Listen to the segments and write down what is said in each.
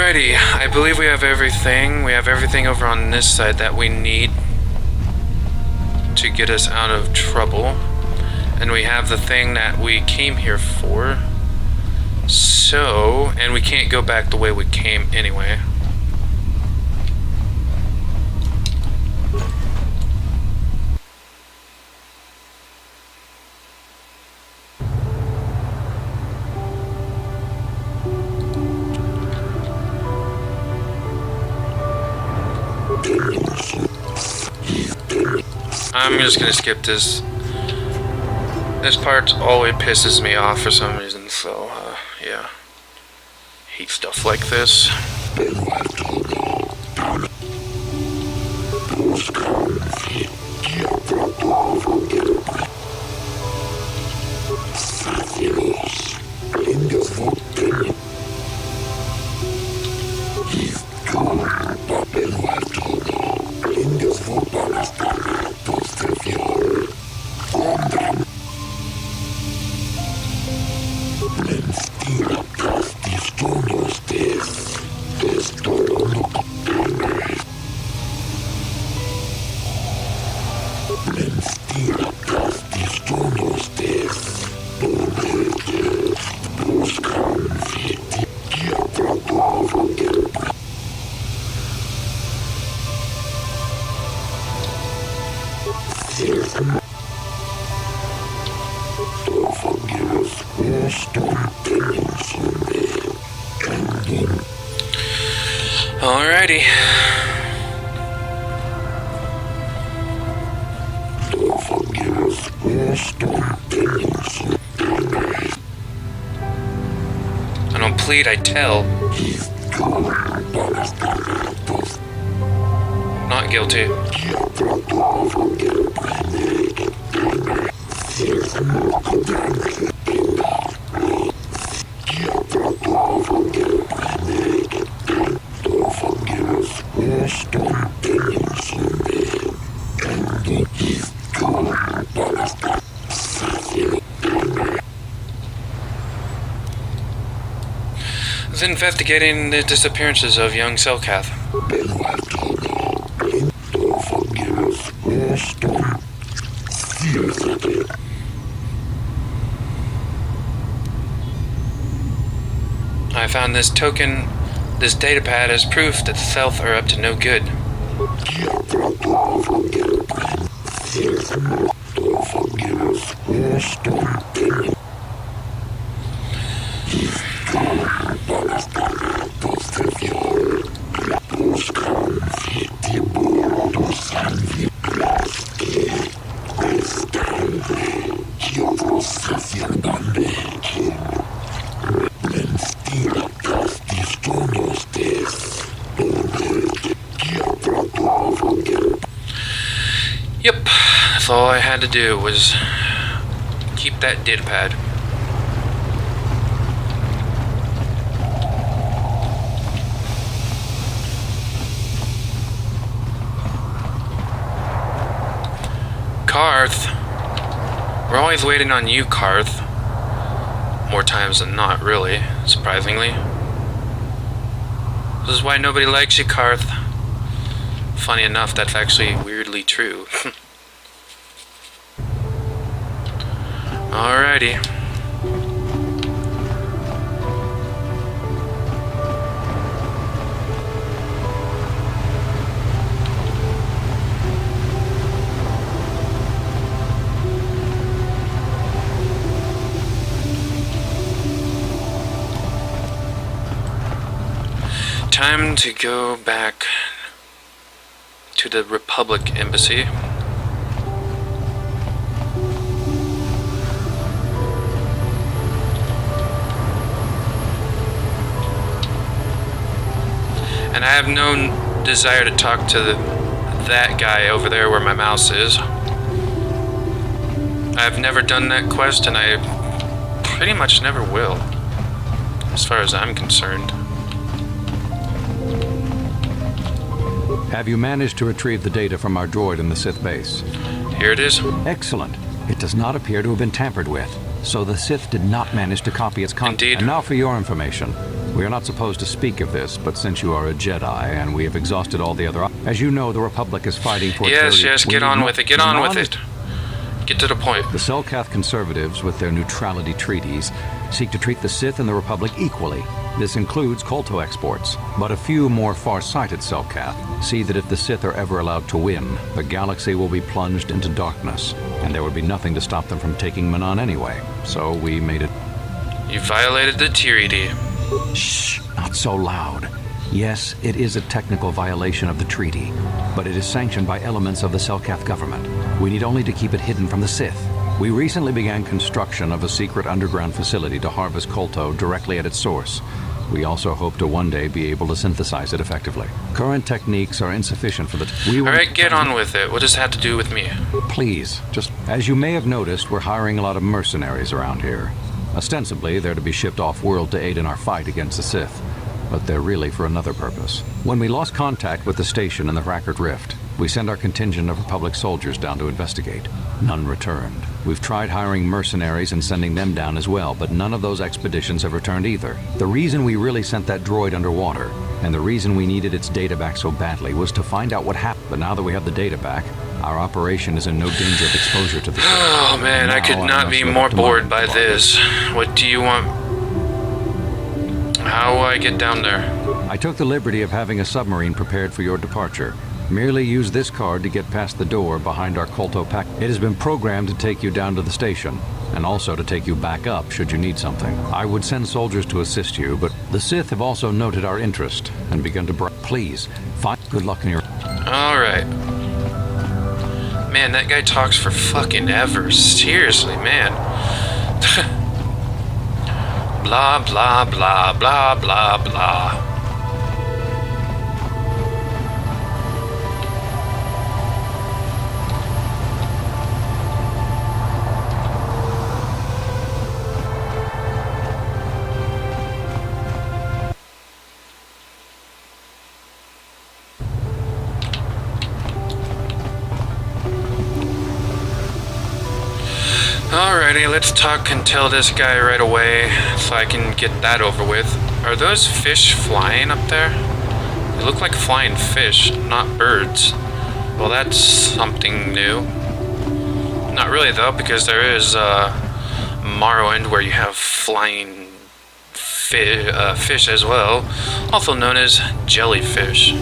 Alrighty, I believe we have everything. We have everything over on this side that we need to get us out of trouble. And we have the thing that we came here for. So, and we can't go back the way we came anyway. I'm just gonna skip this. This part always pisses me off for some reason, so, yeah. Hate stuff like this. Alrighty. I don't plead, I tell. Not guilty. Was investigating the disappearances of young Selkath. I found this token, this datapad as proof that the Self are up to no good. Yep, that's all I had to do was keep that datapad. Karth. We're always waiting on you, Karth. More times than not, really, surprisingly. This is why nobody likes you, Karth. Funny enough, that's actually weirdly true. Alrighty. Time to go back to the Republic Embassy. And I have no desire to talk to that guy over there where my mouse is. I've never done that quest, and I pretty much never will, as far as I'm concerned. Have you managed to retrieve the data from our droid in the Sith base? Here it is. Excellent. It does not appear to have been tampered with, so the Sith did not manage to copy its content. Indeed. And now for your information. We are not supposed to speak of this, but since you are a Jedi and we have exhausted all the other... As you know, the Republic is fighting for... Yes, get on with it, get on with it. Get to the point. The Selkath conservatives, with their neutrality treaties, seek to treat the Sith and the Republic equally. This includes Kolto exports. But a few more far-sighted Selkath see that if the Sith are ever allowed to win, the galaxy will be plunged into darkness, and there would be nothing to stop them from taking Manaan anyway. So we made it... You violated the treaty. Shh, not so loud. Yes, it is a technical violation of the treaty, but it is sanctioned by elements of the Selkath government. We need only to keep it hidden from the Sith. We recently began construction of a secret underground facility to harvest Kolto directly at its source. We also hope to one day be able to synthesize it effectively. Current techniques are insufficient for the... Alright, get on with it. What does that have to do with me? Please, just... As you may have noticed, we're hiring a lot of mercenaries around here. Ostensibly, they're to be shipped off-world to aid in our fight against the Sith, but they're really for another purpose. When we lost contact with the station in the Rackard Rift, we sent our contingent of Republic soldiers down to investigate. None returned. We've tried hiring mercenaries and sending them down as well, but none of those expeditions have returned either. The reason we really sent that droid underwater, and the reason we needed its data back so badly, was to find out what happened. But now that we have the data back, our operation is in no danger of exposure to the... Oh man, I could not be more bored by this. What do you want? How do I get down there? I took the liberty of having a submarine prepared for your departure. Merely use this card to get past the door behind our Kolto pack. It has been programmed to take you down to the station, and also to take you back up should you need something. I would send soldiers to assist you, but the Sith have also noted our interest and begun to please, find good luck in your... Alright. Man, that guy talks for fucking ever. Seriously, man. Blah, blah, blah, blah, blah, blah. Alrighty, let's talk and tell this guy right away so I can get that over with. Are those fish flying up there? They look like flying fish, not birds. Well, that's something new. Not really though, because there is Morrowind where you have flying fish as well, also known as jellyfish.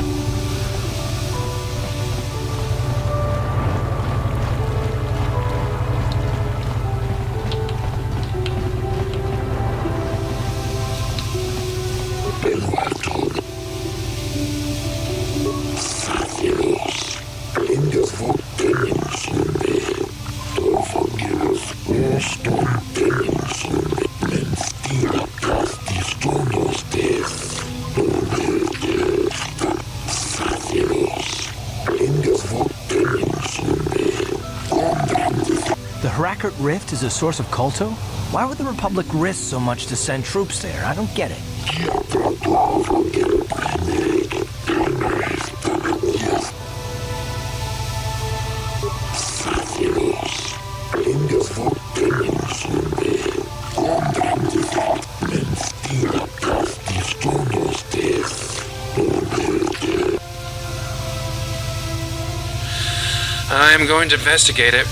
Rift is a source of Kolto? Why would the Republic risk so much to send troops there? I don't get it. I'm going to investigate it.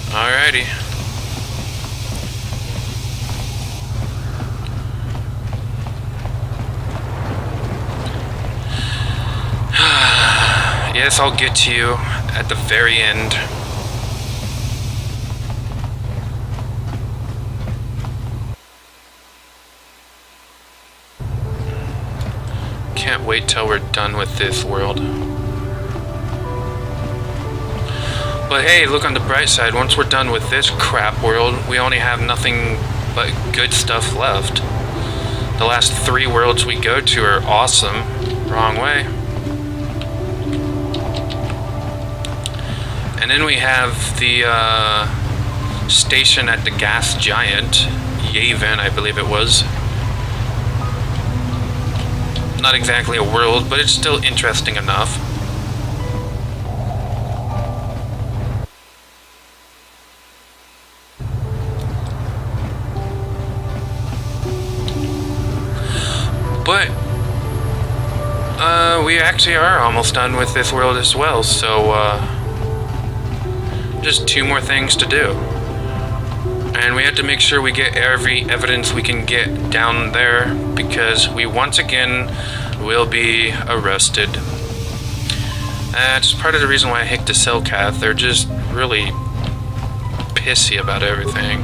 Alrighty. Yes, I'll get to you at the very end. Can't wait till we're done with this world. But hey, look on the bright side. Once we're done with this crap world, we only have nothing but good stuff left. The last 3 worlds we go to are awesome. Wrong way. And then we have the station at the gas giant, Yavin, I believe it was. not exactly a world, but it's still interesting enough. But we actually are almost done with this world as well, so just 2 more things to do. And we have to make sure we get every evidence we can get down there, because we once again will be arrested. That's part of the reason why I hate the Cellcath. They're just really pissy about everything.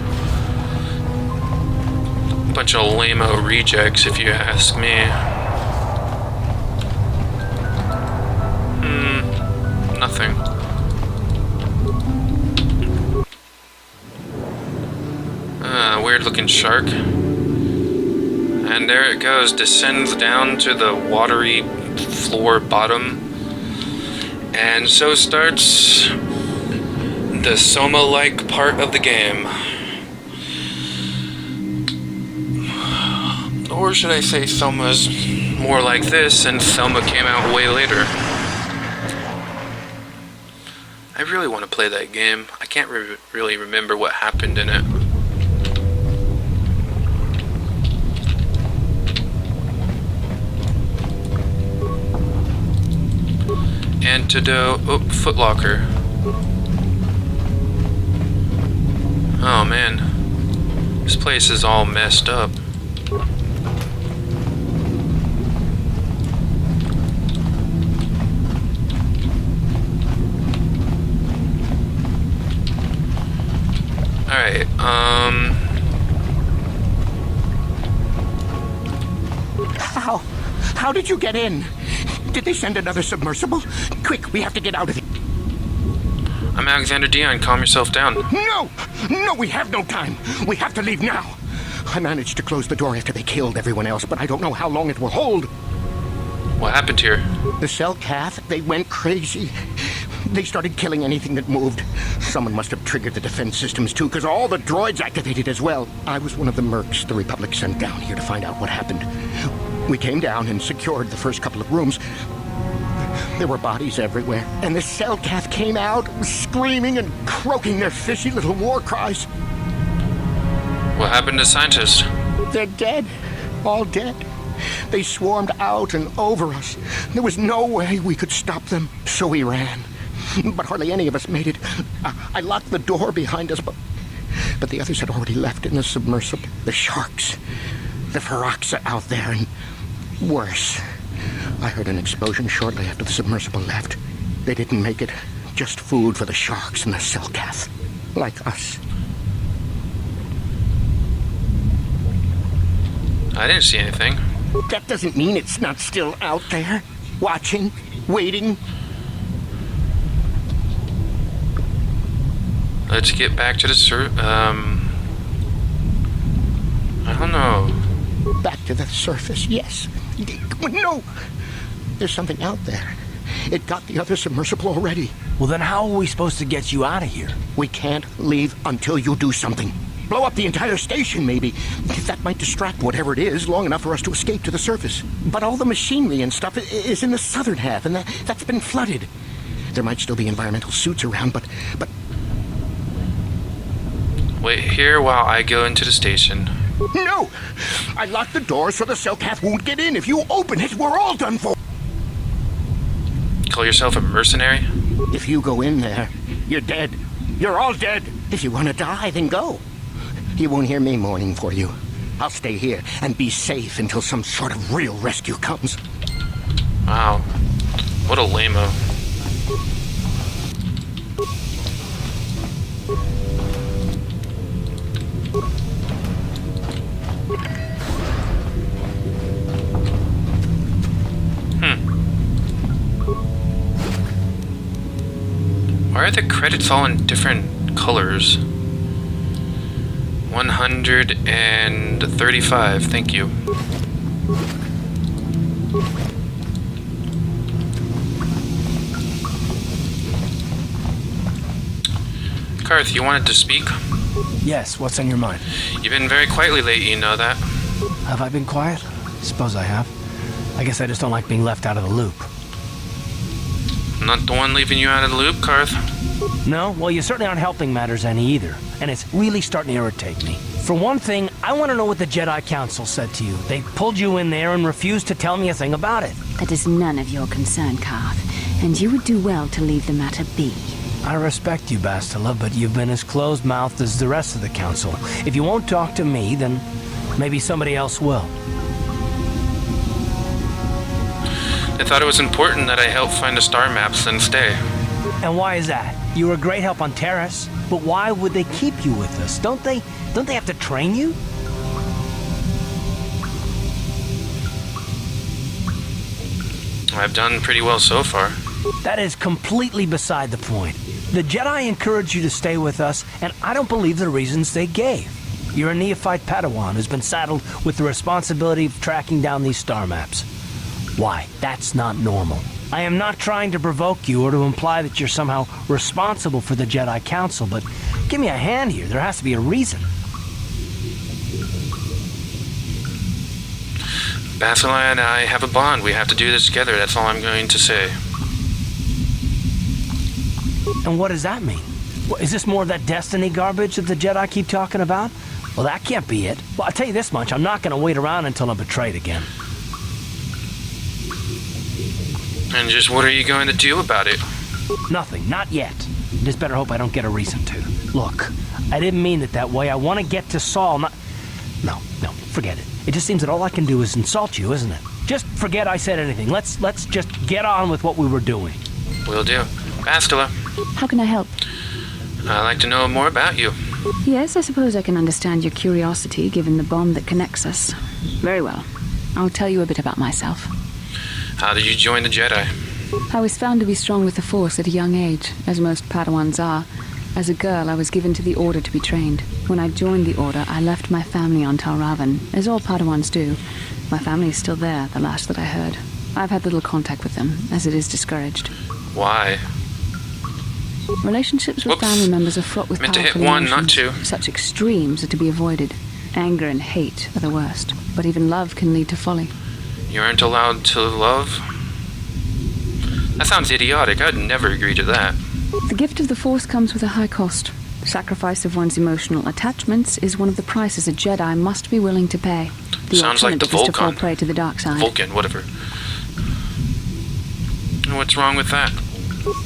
Bunch of lame-o rejects, if you ask me. Nothing. Weird-looking shark. And there it goes, descends down to the watery floor bottom. And so starts the Soma-like part of the game. Or should I say Soma's more like this, and Selma came out way later. I really want to play that game. I can't really remember what happened in it. Antidote. Oh, footlocker. Oh man. This place is all messed up. Alright, How did you get in? Did they send another submersible? Quick, we have to get out of here. I'm Alexander Dion. Calm yourself down. No! No, we have no time. We have to leave now. I managed to close the door after they killed everyone else, but I don't know how long it will hold. What happened here? The Cellcath, they went crazy. They started killing anything that moved. Someone must have triggered the defense systems too, because all the droids activated as well. I was one of the mercs the Republic sent down here to find out what happened. We came down and secured the first couple of rooms. There were bodies everywhere, and the Cellcath came out, screaming and croaking their fishy little war cries. What happened to scientists? They're dead. All dead. They swarmed out and over us. There was no way we could stop them, so we ran. But hardly any of us made it. I locked the door behind us, but the others had already left in the submersible. The sharks. The Ferox are out there, and worse. I heard an explosion shortly after the submersible left. They didn't make it. Just food for the sharks and the Cellcath. Like us. I didn't see anything. That doesn't mean it's not still out there. Watching. Waiting. Let's get back to the I don't know. Back to the surface, yes. No! There's something out there. It got the other submersible already. Well, then how are we supposed to get you out of here? We can't leave until you do something. Blow up the entire station, maybe. That might distract whatever it is long enough for us to escape to the surface. But all the machinery and stuff is in the southern half, and that's been flooded. There might still be environmental suits around, but... Wait here while I go into the station. No! I locked the door so the Cellcath won't get in. If you open it, we're all done for. Call yourself a mercenary? If you go in there, you're dead. You're all dead. If you want to die, then go. You won't hear me mourning for you. I'll stay here and be safe until some sort of real rescue comes. Wow. What a lame-o. Why are the credits all in different colors? 135, thank you. Karth, you wanted to speak? Yes, what's on your mind? You've been very quietly lately, you know that? Have I been quiet? Suppose I have. I guess I just don't like being left out of the loop. I'm not the one leaving you out of the loop, Karth. No? Well, you certainly aren't helping matters any either. And it's really starting to irritate me. For one thing, I want to know what the Jedi Council said to you. They pulled you in there and refused to tell me a thing about it. That is none of your concern, Karth. And you would do well to leave the matter be. I respect you, Bastila, but you've been as closed-mouthed as the rest of the Council. If you won't talk to me, then maybe somebody else will. They thought it was important that I help find the star maps and stay. And why is that? You were a great help on Terrace, but why would they keep you with us? Don't they have to train you? I've done pretty well so far. That is completely beside the point. The Jedi encouraged you to stay with us, and I don't believe the reasons they gave. You're a neophyte Padawan who's been saddled with the responsibility of tracking down these star maps. Why? That's not normal. I am not trying to provoke you or to imply that you're somehow responsible for the Jedi Council, but give me a hand here. There has to be a reason. Bastila and I have a bond. We have to do this together. That's all I'm going to say. And what does that mean? Is this more of that destiny garbage that the Jedi keep talking about? Well, that can't be it. Well, I'll tell you this much. I'm not going to wait around until I'm betrayed again. And just what are you going to do about it? Nothing. Not yet. Just better hope I don't get a reason to. Look, I didn't mean it that way. I want to get to Saul, not... No, forget it. It just seems that all I can do is insult you, isn't it? Just forget I said anything. Let's just get on with what we were doing. Will do. Bastila, How can I help? I'd like to know more about you. Yes, I suppose I can understand your curiosity, given the bond that connects us. Very well. I'll tell you a bit about myself. How did you join the Jedi? I was found to be strong with the Force at a young age, as most Padawans are. As a girl, I was given to the Order to be trained. When I joined the Order, I left my family on Tal Ravan, as all Padawans do. My family is still there, the last that I heard. I've had little contact with them, as it is discouraged. Why? Relationships with Whoops. family members are fraught with Meant to powerful hit one, not emotions. two. Such extremes are to be avoided. Anger and hate are the worst, but even love can lead to folly. You aren't allowed to love? That sounds idiotic. I'd never agree to that. The gift of the Force comes with a high cost. Sacrifice of one's emotional attachments is one of the prices a Jedi must be willing to pay. The Sounds like the alternative is to fall Vulcan. prey to the dark side. Vulcan, whatever. What's wrong with that?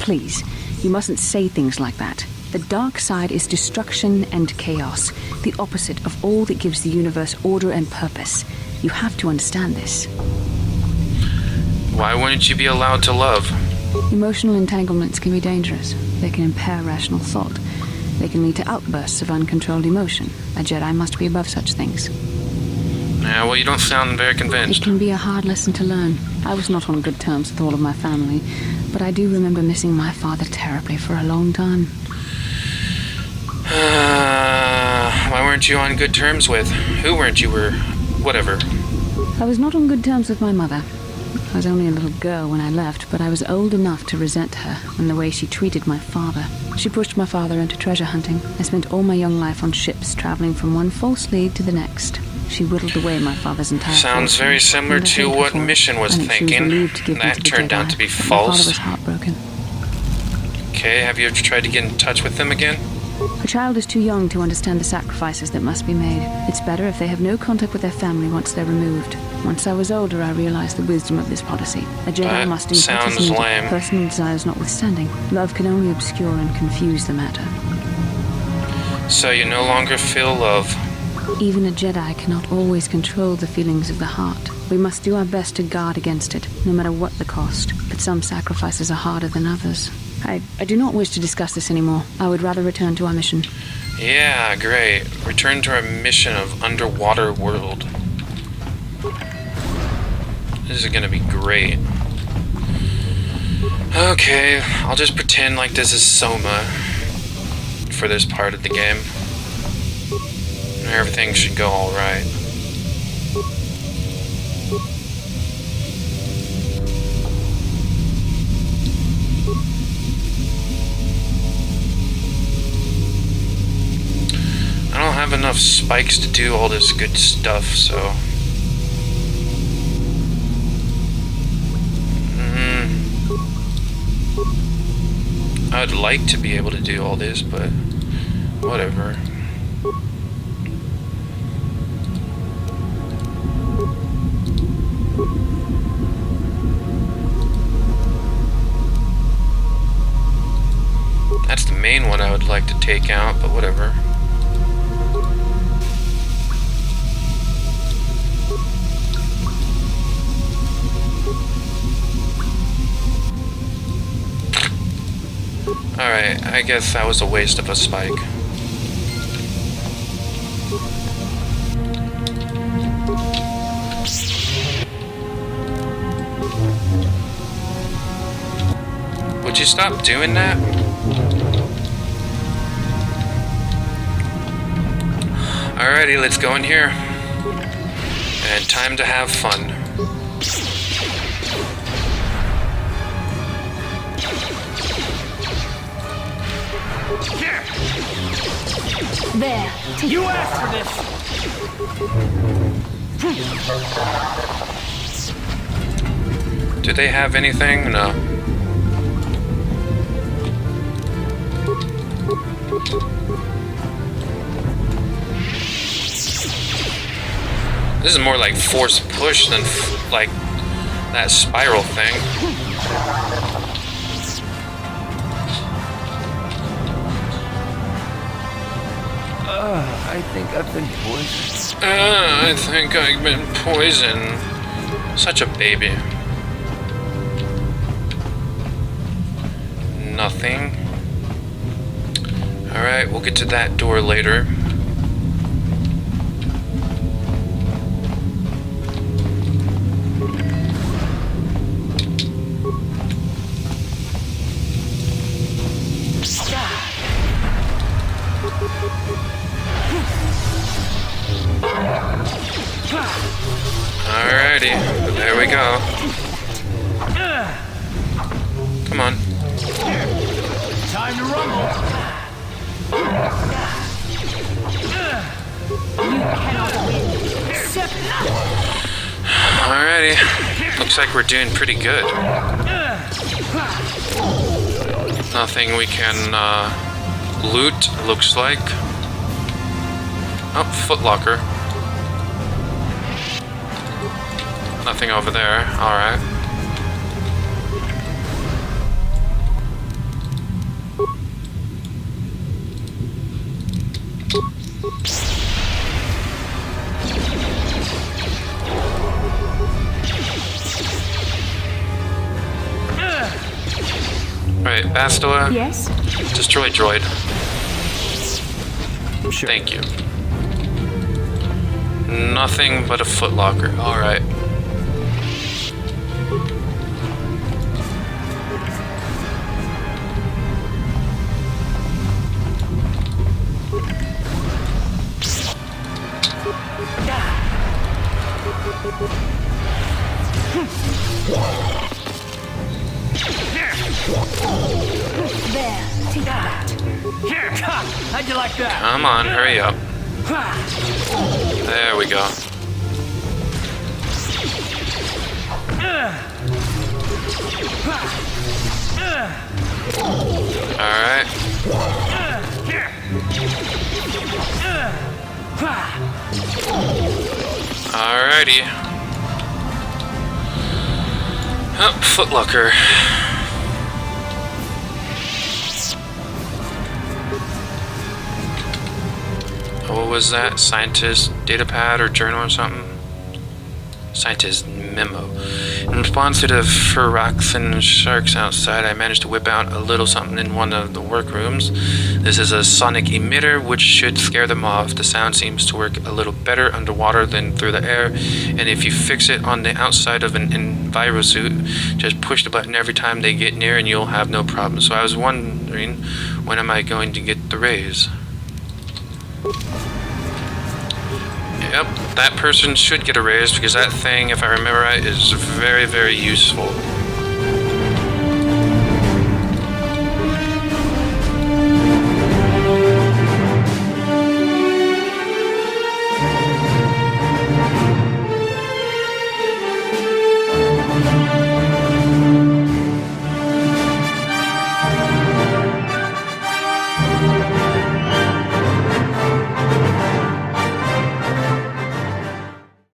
Please, you mustn't say things like that. The dark side is destruction and chaos, the opposite of all that gives the universe order and purpose. You have to understand this. Why wouldn't you be allowed to love? Emotional entanglements can be dangerous. They can impair rational thought. They can lead to outbursts of uncontrolled emotion. A Jedi must be above such things. Yeah, well, you don't sound very It convinced. can be a hard lesson to learn. I was not on good terms with all of my family, but I do remember missing my father terribly for a long time. Why weren't you on good terms with? Who weren't you? Whatever. I was not on good terms with my mother. I was only a little girl when I left, but I was old enough to resent her and the way she treated my father. She pushed my father into treasure hunting. I spent all my young life on ships, traveling from one false lead to the next. She whittled away my father's entire Sounds fortune, very similar and I to hated what her for it. Mission was I think she was thinking. relieved to give me That to the turned out Jedi, to be but false. My father was heartbroken. Okay, have you ever tried to get in touch with them again? A child is too young to understand the sacrifices that must be made. It's better if they have no contact with their family once they're removed. Once I was older, I realized the wisdom of this policy. A Jedi That must impart sounds his needed, lame. personal desires notwithstanding. Love can only obscure and confuse the matter. So you no longer feel love. Even a Jedi cannot always control the feelings of the heart. We must do our best to guard against it, no matter what the cost. But some sacrifices are harder than others. I do not wish to discuss this anymore. I would rather return to our mission. Yeah, great. Return to our mission of underwater world. This is gonna be great. Okay, I'll just pretend like this is Soma for this part of the game. Everything should go alright. I don't have enough spikes to do all this good stuff, so... I'd like to be able to do all this, but whatever. That's the main one I would like to take out, but whatever. Alright, I guess that was a waste of a spike. Would you stop doing that? Alrighty, let's go in here. And time to have fun. There. You asked for this! Do they have anything? No. This is more like force push than like that spiral thing. I think I've been poisoned. I think I've been poisoned. Such a baby. Nothing. Alright, we'll get to that door later. Alrighty, there we go. Come on. Time to rumble! You cannot win. Alrighty. Looks like we're doing pretty good. Nothing we can loot, looks like. Oh, footlocker. Nothing over there. Alright. Right, Bastila. Yes? Destroy droid. Sure. Thank you. Nothing but a footlocker. Alright. There. Take that. Here! How'd you like that? Come on, hurry up. There we go. Alright. Alrighty. Oh, footlocker. What was that? Scientist datapad or journal or something? Scientist memo. In response to the Feroxan sharks outside, I managed to whip out a little something in one of the workrooms. This is a sonic emitter, which should scare them off. The sound seems to work a little better underwater than through the air, and if you fix it on the outside of an envirosuit, just push the button every time they get near and you'll have no problem. So I was wondering, when am I going to get the raise? Yep, that person should get a raise because that thing, if I remember right, is very, very useful.